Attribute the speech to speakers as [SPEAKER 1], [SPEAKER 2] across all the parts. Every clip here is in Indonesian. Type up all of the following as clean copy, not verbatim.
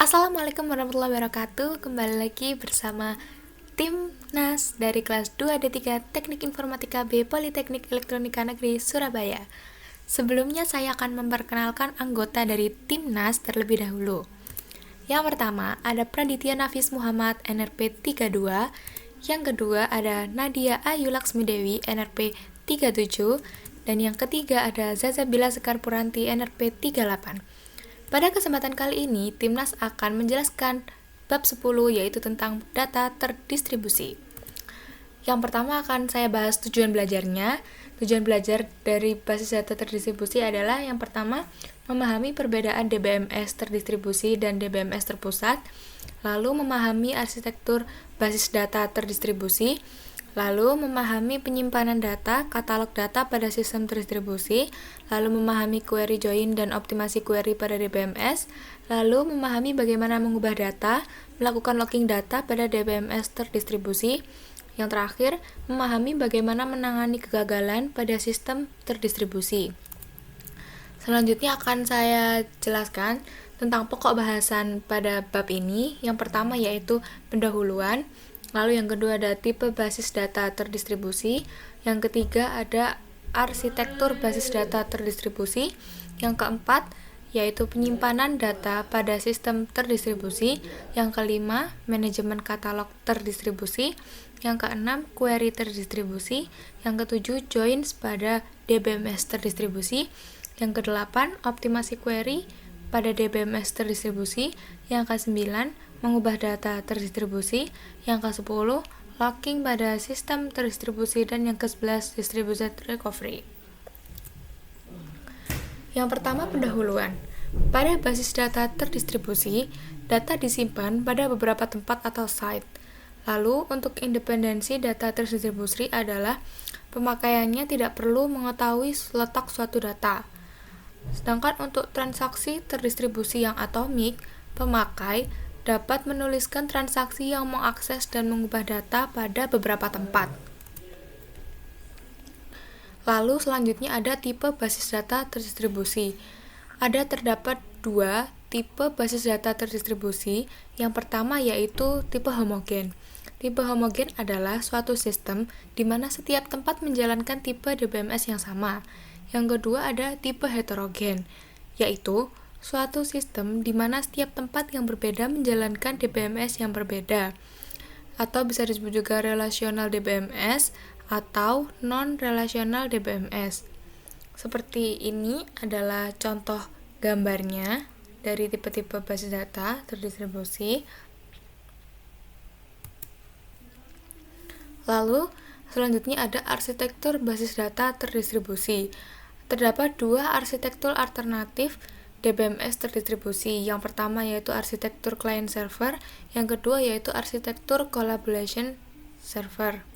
[SPEAKER 1] Assalamualaikum warahmatullahi wabarakatuh. Kembali lagi bersama tim NAS dari kelas 2D3 Teknik Informatika B Politeknik Elektronika Negeri Surabaya. Sebelumnya saya akan memperkenalkan anggota dari tim NAS terlebih dahulu. Yang pertama ada Praditya Nafis Muhammad NRP 32. Yang kedua ada Nadia Ayu Laksmi Dewi NRP 37. Dan yang ketiga ada Zazabila Sekar Puranti NRP 38. Pada kesempatan kali ini, Timnas akan menjelaskan bab 10 yaitu tentang data terdistribusi. Yang pertama akan saya bahas tujuan belajarnya. Tujuan belajar dari basis data terdistribusi adalah yang pertama, memahami perbedaan DBMS terdistribusi dan DBMS terpusat, lalu memahami arsitektur basis data terdistribusi, lalu memahami penyimpanan data, katalog data pada sistem terdistribusi, lalu memahami query join dan optimasi query pada DBMS, lalu memahami bagaimana mengubah data, melakukan logging data pada DBMS terdistribusi, yang terakhir, memahami bagaimana menangani kegagalan pada sistem terdistribusi. Selanjutnya akan saya jelaskan tentang pokok bahasan pada bab ini. Yang pertama yaitu pendahuluan, lalu yang kedua ada tipe basis data terdistribusi, yang ketiga ada arsitektur basis data terdistribusi, yang keempat yaitu penyimpanan data pada sistem terdistribusi, yang kelima manajemen katalog terdistribusi, yang keenam query terdistribusi, yang ketujuh joins pada DBMS terdistribusi, yang kedelapan optimasi query pada DBMS terdistribusi, yang ke-9 mengubah data terdistribusi, yang ke-10 logging pada sistem terdistribusi, dan yang ke-11 distributed recovery. Yang pertama, pendahuluan. Pada basis data terdistribusi, data disimpan pada beberapa tempat atau site. Lalu, untuk independensi data terdistribusi adalah pemakaiannya tidak perlu mengetahui letak suatu data. Sedangkan untuk transaksi terdistribusi yang atomik, pemakai dapat menuliskan transaksi yang mengakses dan mengubah data pada beberapa tempat. Lalu selanjutnya ada tipe basis data terdistribusi. Terdapat dua tipe basis data terdistribusi. Yang pertama yaitu tipe homogen. Tipe homogen adalah suatu sistem di mana setiap tempat menjalankan tipe DBMS yang sama. Yang kedua ada tipe heterogen, yaitu suatu sistem di mana setiap tempat yang berbeda menjalankan DBMS yang berbeda, atau bisa disebut juga relational DBMS atau non-relational DBMS. Seperti ini adalah contoh gambarnya dari tipe-tipe basis data terdistribusi. Lalu, selanjutnya ada arsitektur basis data terdistribusi. Terdapat dua arsitektur alternatif DBMS terdistribusi. Yang pertama yaitu arsitektur client server, yang kedua yaitu arsitektur collaboration server.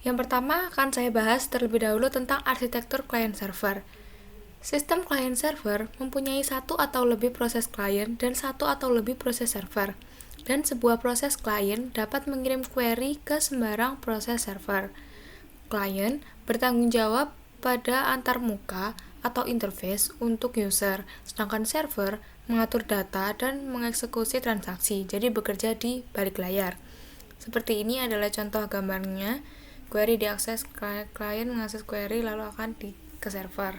[SPEAKER 1] Yang pertama akan saya bahas terlebih dahulu tentang arsitektur client server. Sistem client server mempunyai satu atau lebih proses client dan satu atau lebih proses server. Dan sebuah proses client dapat mengirim query ke sembarang proses server. Client bertanggung jawab pada antarmuka atau interface untuk user, sedangkan server mengatur data dan mengeksekusi transaksi, jadi bekerja di balik layar. Seperti ini adalah contoh gambarnya. Query diakses, klien mengakses query lalu akan ke server.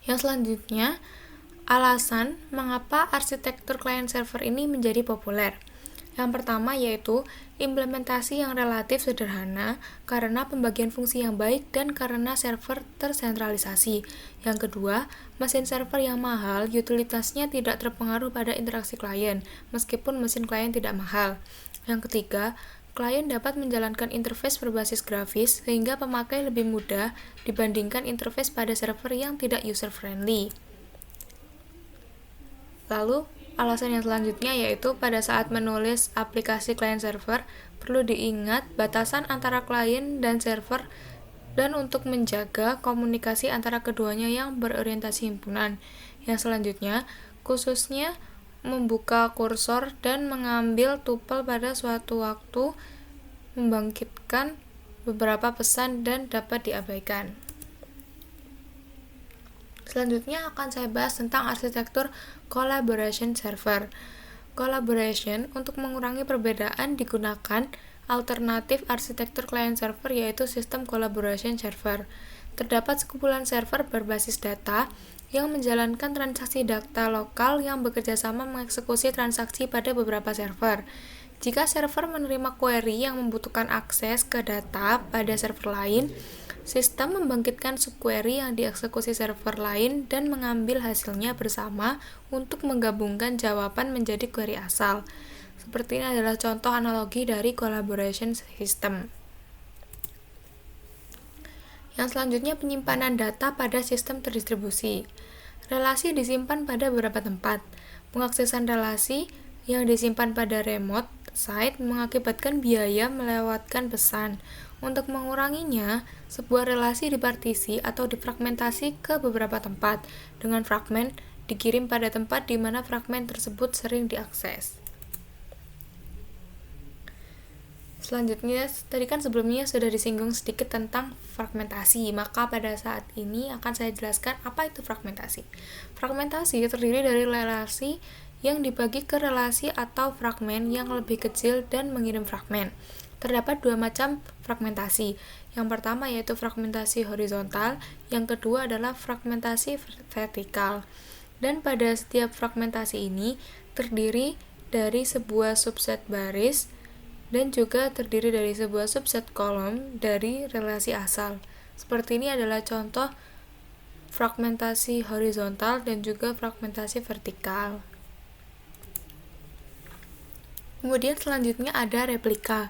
[SPEAKER 1] Yang selanjutnya, alasan mengapa arsitektur client server ini menjadi populer. Yang pertama yaitu implementasi yang relatif sederhana karena pembagian fungsi yang baik dan karena server tersentralisasi. Yang kedua, mesin server yang mahal, utilitasnya tidak terpengaruh pada interaksi klien, meskipun mesin klien tidak mahal. Yang ketiga, klien dapat menjalankan interface berbasis grafis sehingga pemakai lebih mudah dibandingkan interface pada server yang tidak user-friendly. Lalu, alasan yang selanjutnya yaitu pada saat menulis aplikasi client server, perlu diingat batasan antara klien dan server dan untuk menjaga komunikasi antara keduanya yang berorientasi himpunan. Yang selanjutnya, khususnya membuka kursor dan mengambil tupel pada suatu waktu membangkitkan beberapa pesan dan dapat diabaikan. Selanjutnya akan saya bahas tentang arsitektur collaboration server. Collaboration untuk mengurangi perbedaan digunakan alternatif arsitektur client server yaitu sistem collaboration server. Terdapat sekumpulan server berbasis data yang menjalankan transaksi data lokal yang bekerja sama mengeksekusi transaksi pada beberapa server. Jika server menerima query yang membutuhkan akses ke data pada server lain, sistem membangkitkan subquery yang dieksekusi server lain dan mengambil hasilnya bersama untuk menggabungkan jawaban menjadi query asal. Seperti ini adalah contoh analogi dari collaboration system. Yang selanjutnya penyimpanan data pada sistem terdistribusi. Relasi disimpan pada beberapa tempat. Pengaksesan relasi yang disimpan pada remote site mengakibatkan biaya melewatkan pesan. Untuk menguranginya, sebuah relasi dipartisi atau difragmentasi ke beberapa tempat, dengan fragmen dikirim pada tempat di mana fragmen tersebut sering diakses. Selanjutnya, tadi kan sebelumnya sudah disinggung sedikit tentang fragmentasi, maka pada saat ini akan saya jelaskan apa itu fragmentasi. Fragmentasi terdiri dari relasi yang dibagi ke relasi atau fragmen yang lebih kecil dan mengirim fragmen. Terdapat dua macam fragmentasi. Yang pertama yaitu fragmentasi horizontal, yang kedua adalah fragmentasi vertikal. Dan pada setiap fragmentasi ini terdiri dari sebuah subset baris dan juga terdiri dari sebuah subset kolom dari relasi asal. Seperti ini adalah contoh fragmentasi horizontal dan juga fragmentasi vertikal. Kemudian selanjutnya ada replika.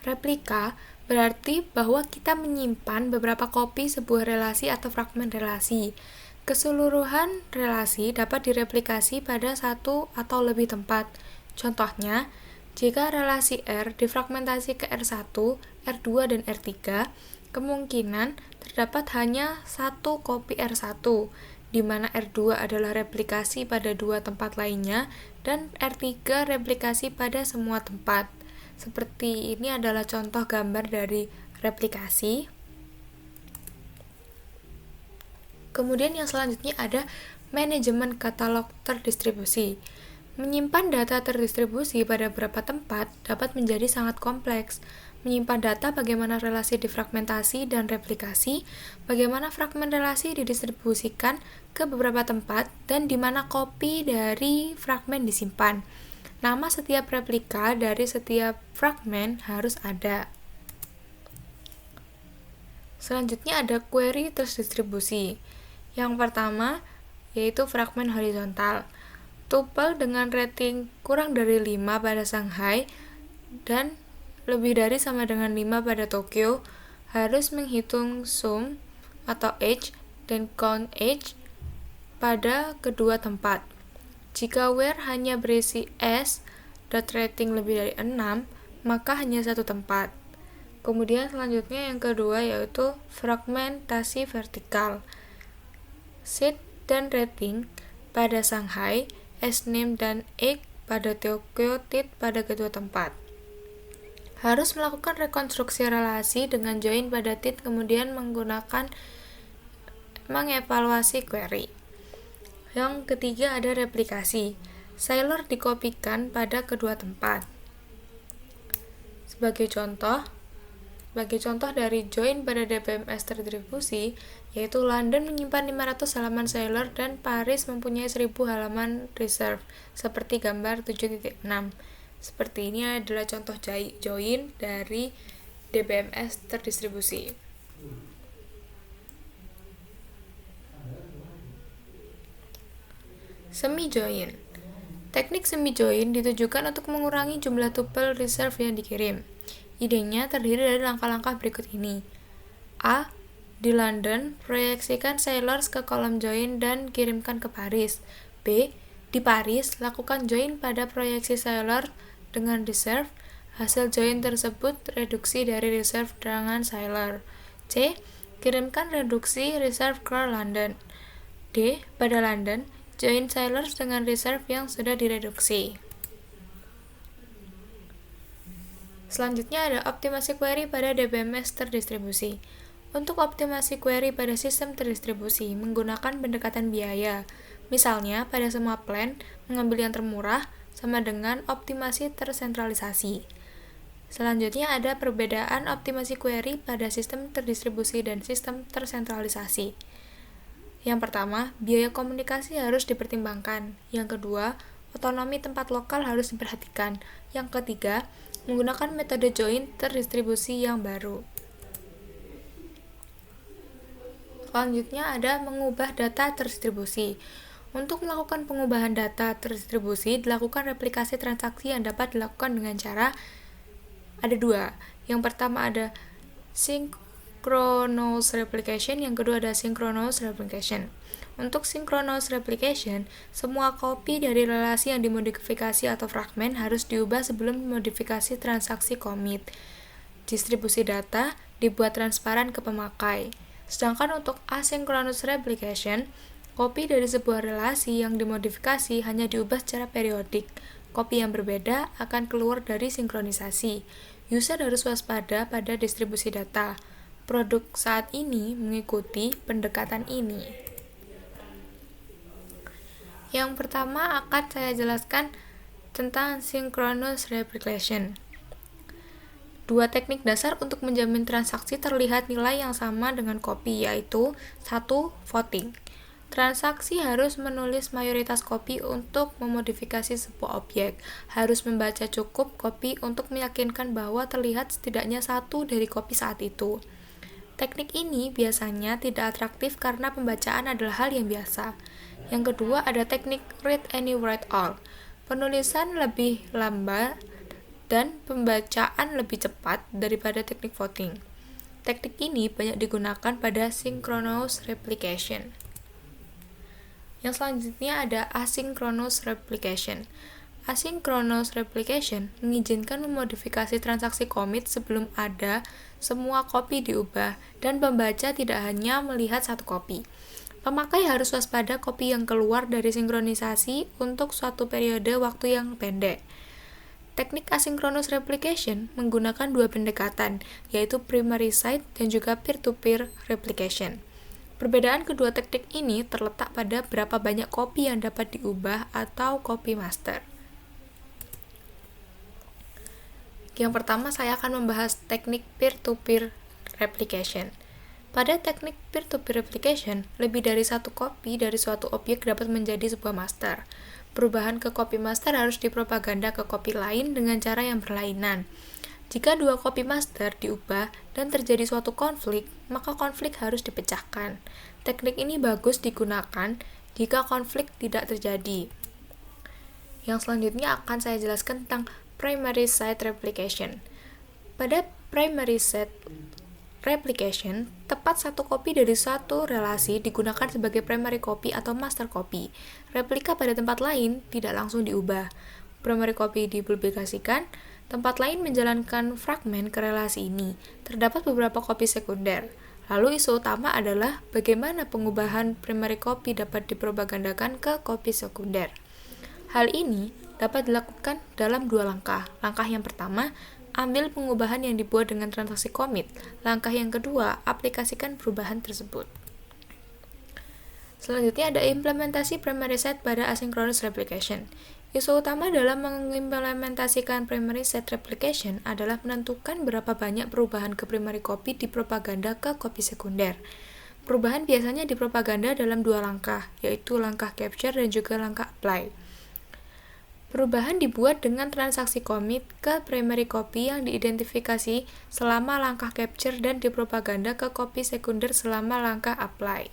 [SPEAKER 1] Replika berarti bahwa kita menyimpan beberapa kopi sebuah relasi atau fragmen relasi. Keseluruhan relasi dapat direplikasi pada satu atau lebih tempat. Contohnya, jika relasi R difragmentasi ke R1, R2, dan R3, kemungkinan terdapat hanya satu kopi R1, di mana R2 adalah replikasi pada dua tempat lainnya, dan R3 replikasi pada semua tempat. Seperti ini adalah contoh gambar dari replikasi. Kemudian yang selanjutnya ada manajemen katalog terdistribusi. Menyimpan data terdistribusi pada beberapa tempat dapat menjadi sangat kompleks. Menyimpan data bagaimana relasi difragmentasi dan replikasi, bagaimana fragmen relasi didistribusikan ke beberapa tempat, dan di mana kopi dari fragmen disimpan. Nama setiap replika dari setiap fragmen harus ada. Selanjutnya ada query terdistribusi. Yang pertama yaitu fragmen horizontal. Tuple dengan rating kurang dari 5 pada Shanghai dan lebih dari sama dengan 5 pada Tokyo harus menghitung sum atau age dan count age pada kedua tempat. Jika where hanya berisi S dot rating lebih dari 6, maka hanya satu tempat. Kemudian selanjutnya yang kedua yaitu fragmentasi vertikal. Seed dan rating pada Shanghai, S-name dan egg pada Tokyo Tit pada kedua tempat. Harus melakukan rekonstruksi relasi dengan join pada tit kemudian menggunakan mengevaluasi query. Yang ketiga ada replikasi. Sailor dikopikan pada kedua tempat. Sebagai contoh dari join pada DBMS terdistribusi, yaitu London menyimpan 500 halaman Sailor dan Paris mempunyai 1000 halaman reserve, seperti gambar 7.6. Seperti ini adalah contoh join dari DBMS terdistribusi. Semi-join. Teknik semi-join ditujukan untuk mengurangi jumlah tuple reserve yang dikirim. Idenya terdiri dari langkah-langkah berikut ini. A. Di London, proyeksikan sailors ke kolom join dan kirimkan ke Paris. B. Di Paris, lakukan join pada proyeksi sailor dengan reserve. Hasil join tersebut reduksi dari reserve dengan sailor. C. Kirimkan reduksi reserve ke London. D. Pada London, join sailors dengan reserve yang sudah direduksi. Selanjutnya ada optimasi query pada DBMS terdistribusi. Untuk optimasi query pada sistem terdistribusi menggunakan pendekatan biaya. Misalnya, pada semua plan, mengambil yang termurah sama dengan optimasi tersentralisasi. Selanjutnya ada perbedaan optimasi query pada sistem terdistribusi dan sistem tersentralisasi. Yang pertama, biaya komunikasi harus dipertimbangkan. Yang kedua, otonomi tempat lokal harus diperhatikan. Yang ketiga, menggunakan metode join terdistribusi yang baru. Selanjutnya ada mengubah data terdistribusi. Untuk melakukan pengubahan data terdistribusi, dilakukan replikasi transaksi yang dapat dilakukan dengan cara ada dua. Yang pertama ada synchronous replication, yang kedua ada synchronous replication. Untuk synchronous replication, semua copy dari relasi yang dimodifikasi atau fragmen harus diubah sebelum modifikasi transaksi commit. Distribusi data dibuat transparan ke pemakai. Sedangkan untuk asynchronous replication, copy dari sebuah relasi yang dimodifikasi hanya diubah secara periodik. Copy yang berbeda akan keluar dari sinkronisasi. User harus waspada pada distribusi data. Produk saat ini mengikuti pendekatan ini. Yang pertama akan saya jelaskan tentang synchronous replication. Dua teknik dasar untuk menjamin transaksi terlihat nilai yang sama dengan copy, yaitu 1. Voting. Transaksi harus menulis mayoritas copy untuk memodifikasi sebuah objek. Harus membaca cukup copy untuk meyakinkan bahwa terlihat setidaknya satu dari copy saat itu. Teknik ini biasanya tidak atraktif karena pembacaan adalah hal yang biasa. Yang kedua ada teknik read any write all. Penulisan lebih lambat dan pembacaan lebih cepat daripada teknik voting. Teknik ini banyak digunakan pada synchronous replication. Yang selanjutnya ada asynchronous replication. Asynchronous replication mengizinkan memodifikasi transaksi commit sebelum ada semua copy diubah dan pembaca tidak hanya melihat satu copy. Pemakai harus waspada copy yang keluar dari sinkronisasi untuk suatu periode waktu yang pendek. Teknik asynchronous replication menggunakan dua pendekatan, yaitu primary site dan juga peer-to-peer replication. Perbedaan kedua teknik ini terletak pada berapa banyak copy yang dapat diubah atau copy master. Yang pertama saya akan membahas teknik peer-to-peer replication. Pada teknik peer-to-peer replication, lebih dari satu copy dari suatu objek dapat menjadi sebuah master. Perubahan ke copy master harus dipropaganda ke copy lain dengan cara yang berlainan. Jika dua copy master diubah dan terjadi suatu konflik, maka konflik harus dipecahkan. Teknik ini bagus digunakan jika konflik tidak terjadi. Yang selanjutnya akan saya jelaskan tentang primary site replication. Pada primary site replication, tepat satu copy dari satu relasi digunakan sebagai primary copy atau master copy. Replika pada tempat lain tidak langsung diubah. Primary copy dipublikasikan, tempat lain menjalankan fragmen ke relasi ini. Terdapat beberapa copy sekunder. Lalu isu utama adalah bagaimana pengubahan primary copy dapat dipropagandakan ke copy sekunder. Hal ini dapat dilakukan dalam dua langkah. Langkah yang pertama, ambil pengubahan yang dibuat dengan transaksi commit. Langkah yang kedua, aplikasikan perubahan tersebut. Selanjutnya ada implementasi primary set pada asynchronous replication. Isu utama dalam mengimplementasikan primary set replication adalah menentukan berapa banyak perubahan ke primary copy dipropaganda ke copy sekunder. Perubahan biasanya dipropaganda dalam dua langkah, yaitu langkah capture dan juga langkah apply. Perubahan dibuat dengan transaksi commit ke primary copy yang diidentifikasi selama langkah capture dan dipropaganda ke copy sekunder selama langkah apply.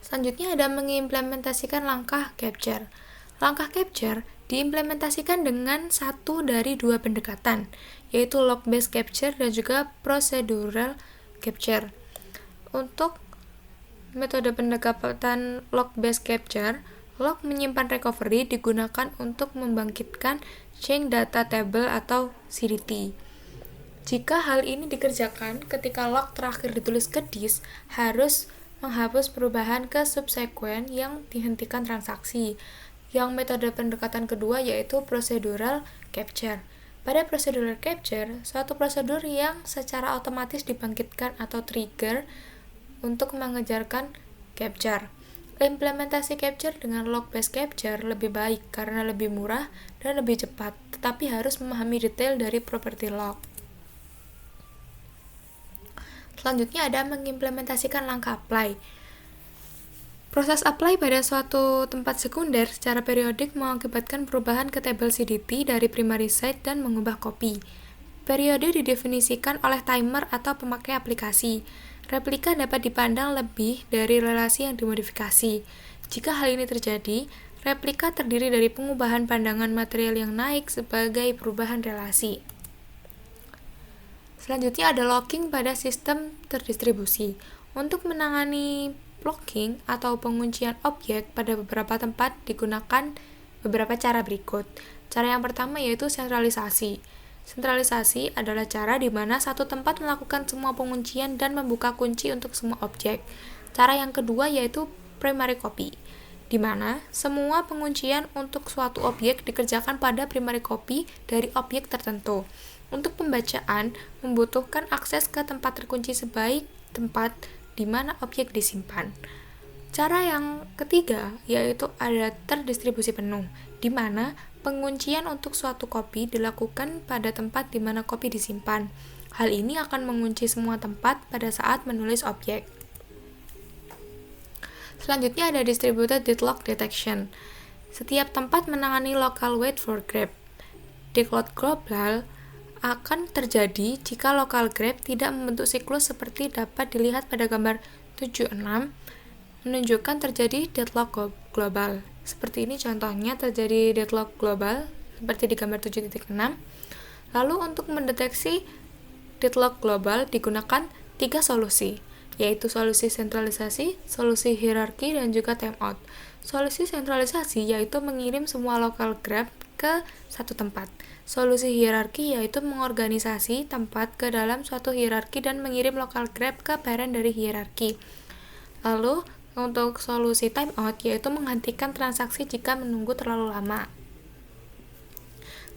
[SPEAKER 1] Selanjutnya ada mengimplementasikan langkah capture. Langkah capture diimplementasikan dengan satu dari dua pendekatan, yaitu log-based capture dan juga procedural capture. Untuk metode pendekatan log-based capture, log menyimpan recovery digunakan untuk membangkitkan change data table atau CDT. Jika hal ini dikerjakan ketika log terakhir ditulis ke disk, harus menghapus perubahan ke subsequent yang dihentikan transaksi. Yang metode pendekatan kedua yaitu procedural capture. Pada prosedural capture, suatu prosedur yang secara otomatis dibangkitkan atau trigger untuk mengejarkan capture. Implementasi capture dengan log-based capture lebih baik karena lebih murah dan lebih cepat, tetapi harus memahami detail dari properti log. Selanjutnya ada mengimplementasikan langkah apply. Proses apply pada suatu tempat sekunder secara periodik mengakibatkan perubahan ke tabel CDT dari primary site dan mengubah copy. Periode didefinisikan oleh timer atau pemakai aplikasi. Replika dapat dipandang lebih dari relasi yang dimodifikasi. Jika hal ini terjadi, replika terdiri dari pengubahan pandangan material yang naik sebagai perubahan relasi. Selanjutnya ada locking pada sistem terdistribusi. Untuk menangani locking atau penguncian objek pada beberapa tempat digunakan beberapa cara berikut. Cara yang pertama yaitu sentralisasi. Sentralisasi adalah cara di mana satu tempat melakukan semua penguncian dan membuka kunci untuk semua objek. Cara yang kedua yaitu primary copy, di mana semua penguncian untuk suatu objek dikerjakan pada primary copy dari objek tertentu. Untuk pembacaan, membutuhkan akses ke tempat terkunci sebaik tempat di mana objek disimpan. Cara yang ketiga yaitu ada terdistribusi penuh, di mana penguncian untuk suatu copy dilakukan pada tempat di mana copy disimpan. Hal ini akan mengunci semua tempat pada saat menulis objek. Selanjutnya ada distributed deadlock detection. Setiap tempat menangani local wait for grab. Deadlock global akan terjadi jika local grab tidak membentuk siklus seperti dapat dilihat pada gambar 76 menunjukkan terjadi deadlock global. Seperti ini contohnya terjadi deadlock global seperti di gambar 7.6. Lalu untuk mendeteksi deadlock global digunakan 3 solusi, yaitu solusi sentralisasi, solusi hierarki, dan juga timeout. Solusi sentralisasi yaitu mengirim semua local grab ke satu tempat. Solusi hierarki yaitu mengorganisasi tempat ke dalam suatu hierarki dan mengirim local grab ke parent dari hierarki. Lalu untuk solusi timeout yaitu menghentikan transaksi jika menunggu terlalu lama.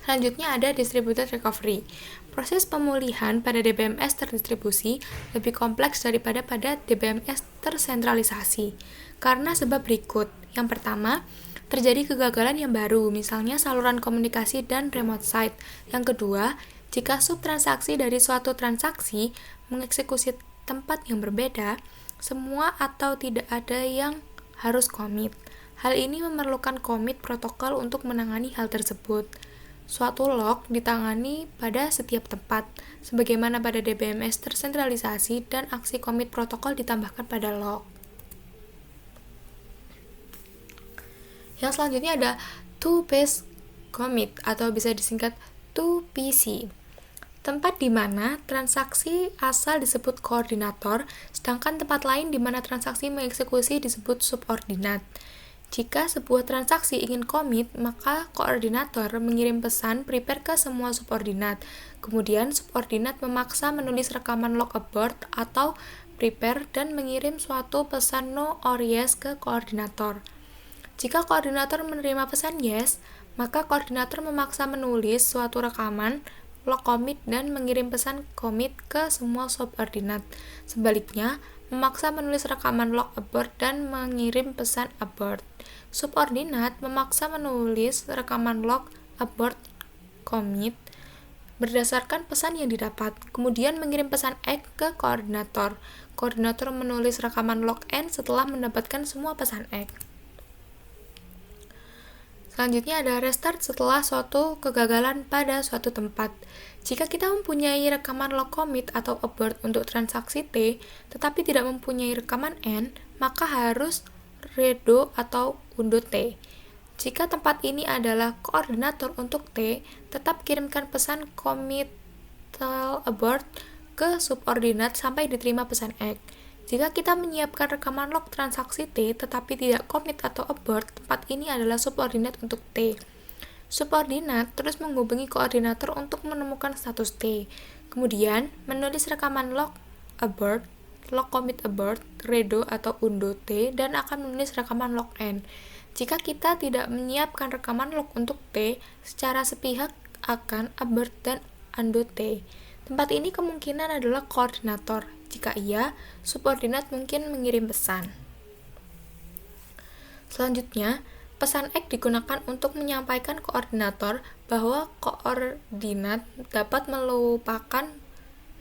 [SPEAKER 1] Selanjutnya ada distributed recovery. Proses pemulihan pada DBMS terdistribusi lebih kompleks daripada pada DBMS tersentralisasi karena sebab berikut. Yang pertama, terjadi kegagalan yang baru, misalnya saluran komunikasi dan remote site. Yang kedua, jika subtransaksi dari suatu transaksi mengeksekusi tempat yang berbeda, semua atau tidak ada yang harus commit. Hal ini memerlukan commit protokol untuk menangani hal tersebut. Suatu log ditangani pada setiap tempat, sebagaimana pada DBMS tersentralisasi dan aksi commit protokol ditambahkan pada log. Yang selanjutnya ada two-phase commit atau bisa disingkat 2PC. Tempat di mana transaksi asal disebut koordinator, sedangkan tempat lain di mana transaksi mengeksekusi disebut subordinat. Jika sebuah transaksi ingin commit, maka koordinator mengirim pesan prepare ke semua subordinat. Kemudian subordinat memaksa menulis rekaman log abort atau prepare dan mengirim suatu pesan no or yes ke koordinator. Jika koordinator menerima pesan yes, maka koordinator memaksa menulis suatu rekaman log commit dan mengirim pesan commit ke semua subordinat. Sebaliknya, memaksa menulis rekaman log abort dan mengirim pesan abort. Subordinat memaksa menulis rekaman log abort commit berdasarkan pesan yang didapat, kemudian mengirim pesan X ke koordinator. Koordinator menulis rekaman log N setelah mendapatkan semua pesan X. Selanjutnya ada restart setelah suatu kegagalan pada suatu tempat. Jika kita mempunyai rekaman log commit atau abort untuk transaksi T, tetapi tidak mempunyai rekaman N, maka harus redo atau undo T. Jika tempat ini adalah koordinator untuk T, tetap kirimkan pesan commit abort ke subordinat sampai diterima pesan X. Jika kita menyiapkan rekaman log transaksi T tetapi tidak commit atau abort, tempat ini adalah subordinat untuk T. Subordinat terus menghubungi koordinator untuk menemukan status T. Kemudian, menulis rekaman log abort, log commit abort, redo atau undo T, dan akan menulis rekaman log N. Jika kita tidak menyiapkan rekaman log untuk T, secara sepihak akan abort dan undo T. Tempat ini kemungkinan adalah koordinator. Jika iya, subordinat mungkin mengirim pesan. Selanjutnya, pesan X digunakan untuk menyampaikan koordinator bahwa koordinat dapat melupakan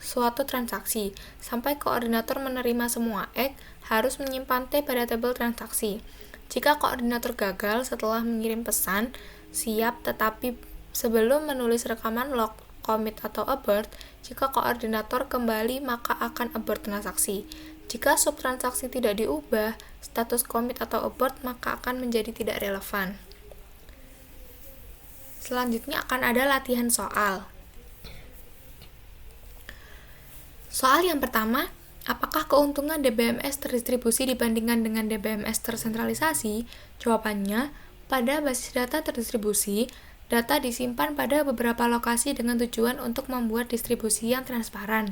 [SPEAKER 1] suatu transaksi. Sampai koordinator menerima semua X, harus menyimpan T pada tabel transaksi. Jika koordinator gagal setelah mengirim pesan, siap tetapi sebelum menulis rekaman log, commit atau abort, jika koordinator kembali maka akan abort transaksi. Jika subtransaksi tidak diubah, status commit atau abort maka akan menjadi tidak relevan. Selanjutnya akan ada latihan soal. Soal yang pertama, apakah keuntungan DBMS terdistribusi dibandingkan dengan DBMS tersentralisasi? Jawabannya, pada basis data terdistribusi, data disimpan pada beberapa lokasi dengan tujuan untuk membuat distribusi yang transparan.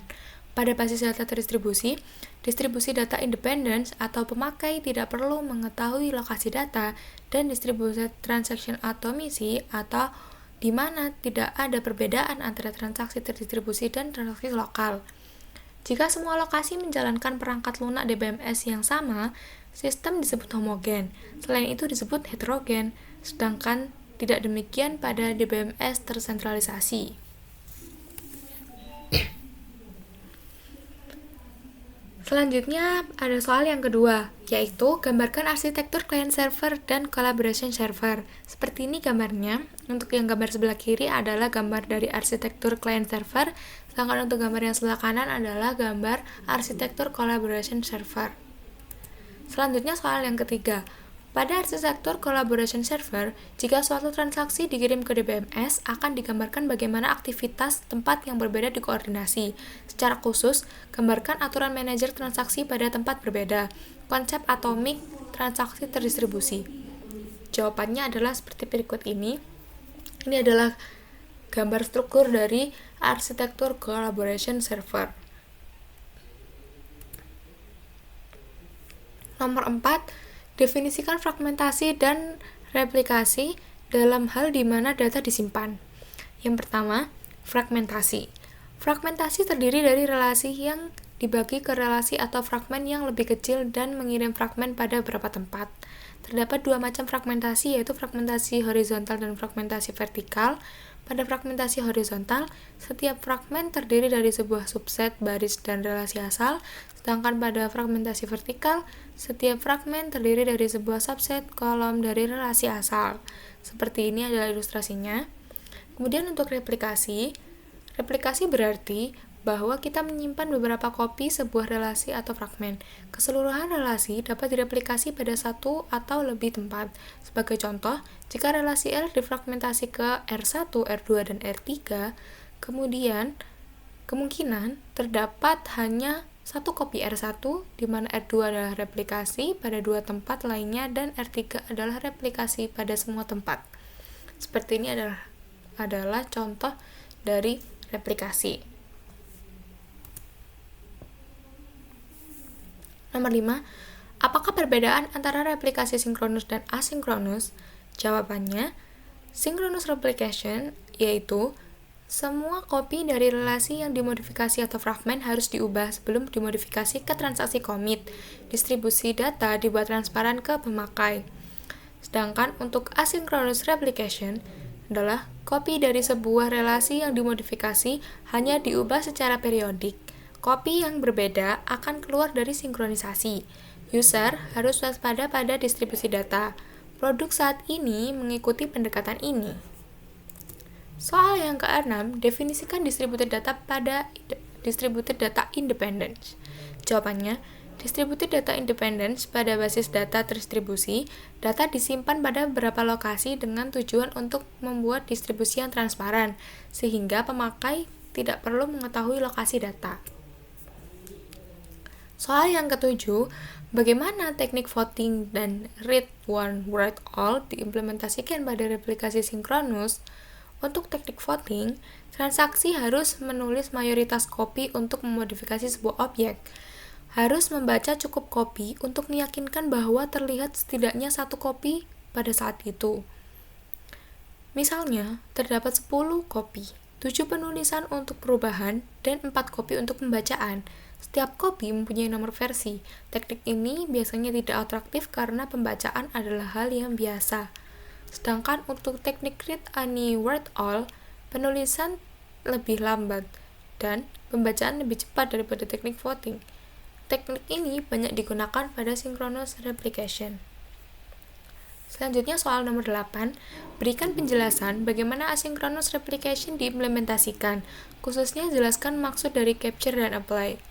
[SPEAKER 1] Pada basis data terdistribusi, distribusi data independence atau pemakai tidak perlu mengetahui lokasi data, dan distribusi transaction atomisi atau di mana tidak ada perbedaan antara transaksi terdistribusi dan transaksi lokal. Jika semua lokasi menjalankan perangkat lunak DBMS yang sama, sistem disebut homogen. Selain itu disebut heterogen, sedangkan tidak demikian pada DBMS tersentralisasi. Selanjutnya ada soal yang kedua, yaitu gambarkan arsitektur client server dan collaboration server. Seperti ini gambarnya. Untuk yang gambar sebelah kiri adalah gambar dari arsitektur client server, sedangkan untuk gambar yang sebelah kanan adalah gambar arsitektur collaboration server. Selanjutnya soal yang ketiga. Pada arsitektur collaboration server, jika suatu transaksi dikirim ke DBMS, akan digambarkan bagaimana aktivitas tempat yang berbeda dikoordinasi. Secara khusus, gambarkan aturan manajer transaksi pada tempat berbeda. Konsep atomik transaksi terdistribusi. Jawabannya adalah seperti berikut ini. Ini adalah gambar struktur dari arsitektur collaboration server. Nomor 4, definisikan fragmentasi dan replikasi dalam hal di mana data disimpan. Yang pertama, fragmentasi. Fragmentasi terdiri dari relasi yang dibagi ke relasi atau fragmen yang lebih kecil dan mengirim fragmen pada beberapa tempat. Terdapat dua macam fragmentasi, yaitu fragmentasi horizontal dan fragmentasi vertikal. Pada fragmentasi horizontal, setiap fragmen terdiri dari sebuah subset baris dan relasi asal, sedangkan pada fragmentasi vertikal, setiap fragmen terdiri dari sebuah subset kolom dari relasi asal. Seperti ini adalah ilustrasinya. Kemudian untuk replikasi berarti bahwa kita menyimpan beberapa kopi sebuah relasi atau fragmen. Keseluruhan relasi dapat direplikasi pada satu atau lebih tempat. Sebagai contoh, jika relasi L difragmentasi ke R1, R2, dan R3, kemudian kemungkinan terdapat hanya satu kopi R1, di mana R2 adalah replikasi pada dua tempat lainnya dan R3 adalah replikasi pada semua tempat. Seperti ini adalah contoh dari replikasi. Nomor 5, apakah perbedaan antara replikasi sinkronus dan asinkronus? Jawabannya, synchronous replication yaitu semua kopi dari relasi yang dimodifikasi atau fragmen harus diubah sebelum dimodifikasi ke transaksi commit. Distribusi data dibuat transparan ke pemakai. Sedangkan untuk asynchronous replication adalah kopi dari sebuah relasi yang dimodifikasi hanya diubah secara periodik. Kopi yang berbeda akan keluar dari sinkronisasi. User harus waspada pada distribusi data. Produk saat ini mengikuti pendekatan ini. Soal yang ke-6, definisikan distributed data pada distributed data independence. Jawabannya, distributed data independence pada basis data terdistribusi, data disimpan pada beberapa lokasi dengan tujuan untuk membuat distribusi yang transparan, sehingga pemakai tidak perlu mengetahui lokasi data. Soal yang ke-7, bagaimana teknik voting dan read one, write all diimplementasikan pada replikasi sinkronus? Untuk teknik voting, transaksi harus menulis mayoritas kopi untuk memodifikasi sebuah objek. Harus membaca cukup kopi untuk meyakinkan bahwa terlihat setidaknya satu kopi pada saat itu. Misalnya, terdapat 10 copy, 7 penulisan untuk perubahan, dan 4 copy untuk pembacaan. Setiap copy mempunyai nomor versi. Teknik ini biasanya tidak atraktif karena pembacaan adalah hal yang biasa. Sedangkan untuk teknik read any word all, penulisan lebih lambat dan pembacaan lebih cepat daripada teknik voting. Teknik ini banyak digunakan pada synchronous replication. Selanjutnya soal nomor 8, berikan penjelasan bagaimana asynchronous replication diimplementasikan, khususnya jelaskan maksud dari capture dan apply.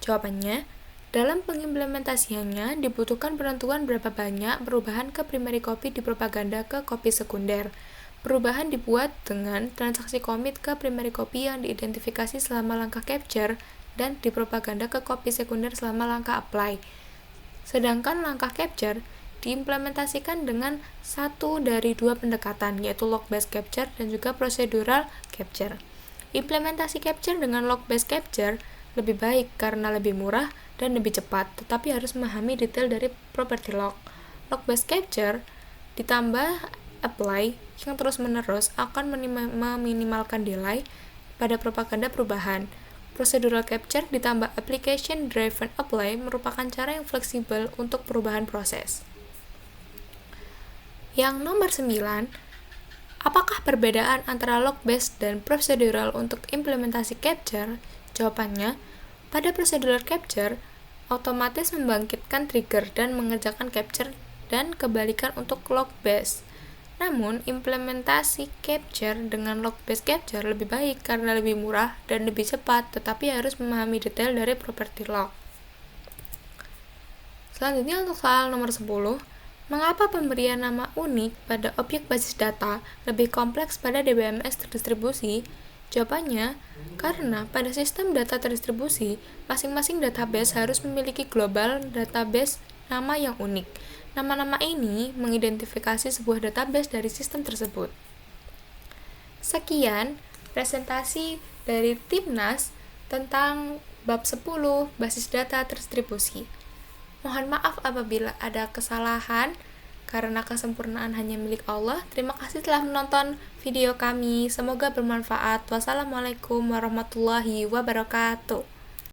[SPEAKER 1] Jawabannya, dalam pengimplementasiannya dibutuhkan penentuan berapa banyak perubahan ke primary copy di propaganda ke copy sekunder. Perubahan dibuat dengan transaksi commit ke primary copy yang diidentifikasi selama langkah capture dan dipropaganda ke copy sekunder selama langkah apply. Sedangkan langkah capture diimplementasikan dengan satu dari dua pendekatan, yaitu log-based capture dan juga procedural capture. Implementasi capture dengan log-based capture lebih baik karena lebih murah dan lebih cepat, tetapi harus memahami detail dari property log. Log-based capture ditambah apply yang terus-menerus akan meminimalkan delay pada propaganda perubahan. Procedural capture ditambah application driven apply merupakan cara yang fleksibel untuk perubahan proses. Yang nomor 9, apakah perbedaan antara log-based dan procedural untuk implementasi capture? Jawabannya, pada procedural capture, otomatis membangkitkan trigger dan mengerjakan capture dan kebalikan untuk log-based. Namun, implementasi capture dengan log-based capture lebih baik karena lebih murah dan lebih cepat, tetapi harus memahami detail dari property log. Selanjutnya untuk soal nomor 10, mengapa pemberian nama unik pada objek basis data lebih kompleks pada DBMS terdistribusi? Jawabannya, karena pada sistem data terdistribusi, masing-masing database harus memiliki global database nama yang unik. Nama-nama ini mengidentifikasi sebuah database dari sistem tersebut. Sekian presentasi dari Timnas tentang bab 10 basis data terdistribusi. Mohon maaf apabila ada kesalahan, karena kesempurnaan hanya milik Allah. Terima kasih telah menonton video kami. Semoga bermanfaat. Wassalamualaikum warahmatullahi wabarakatuh.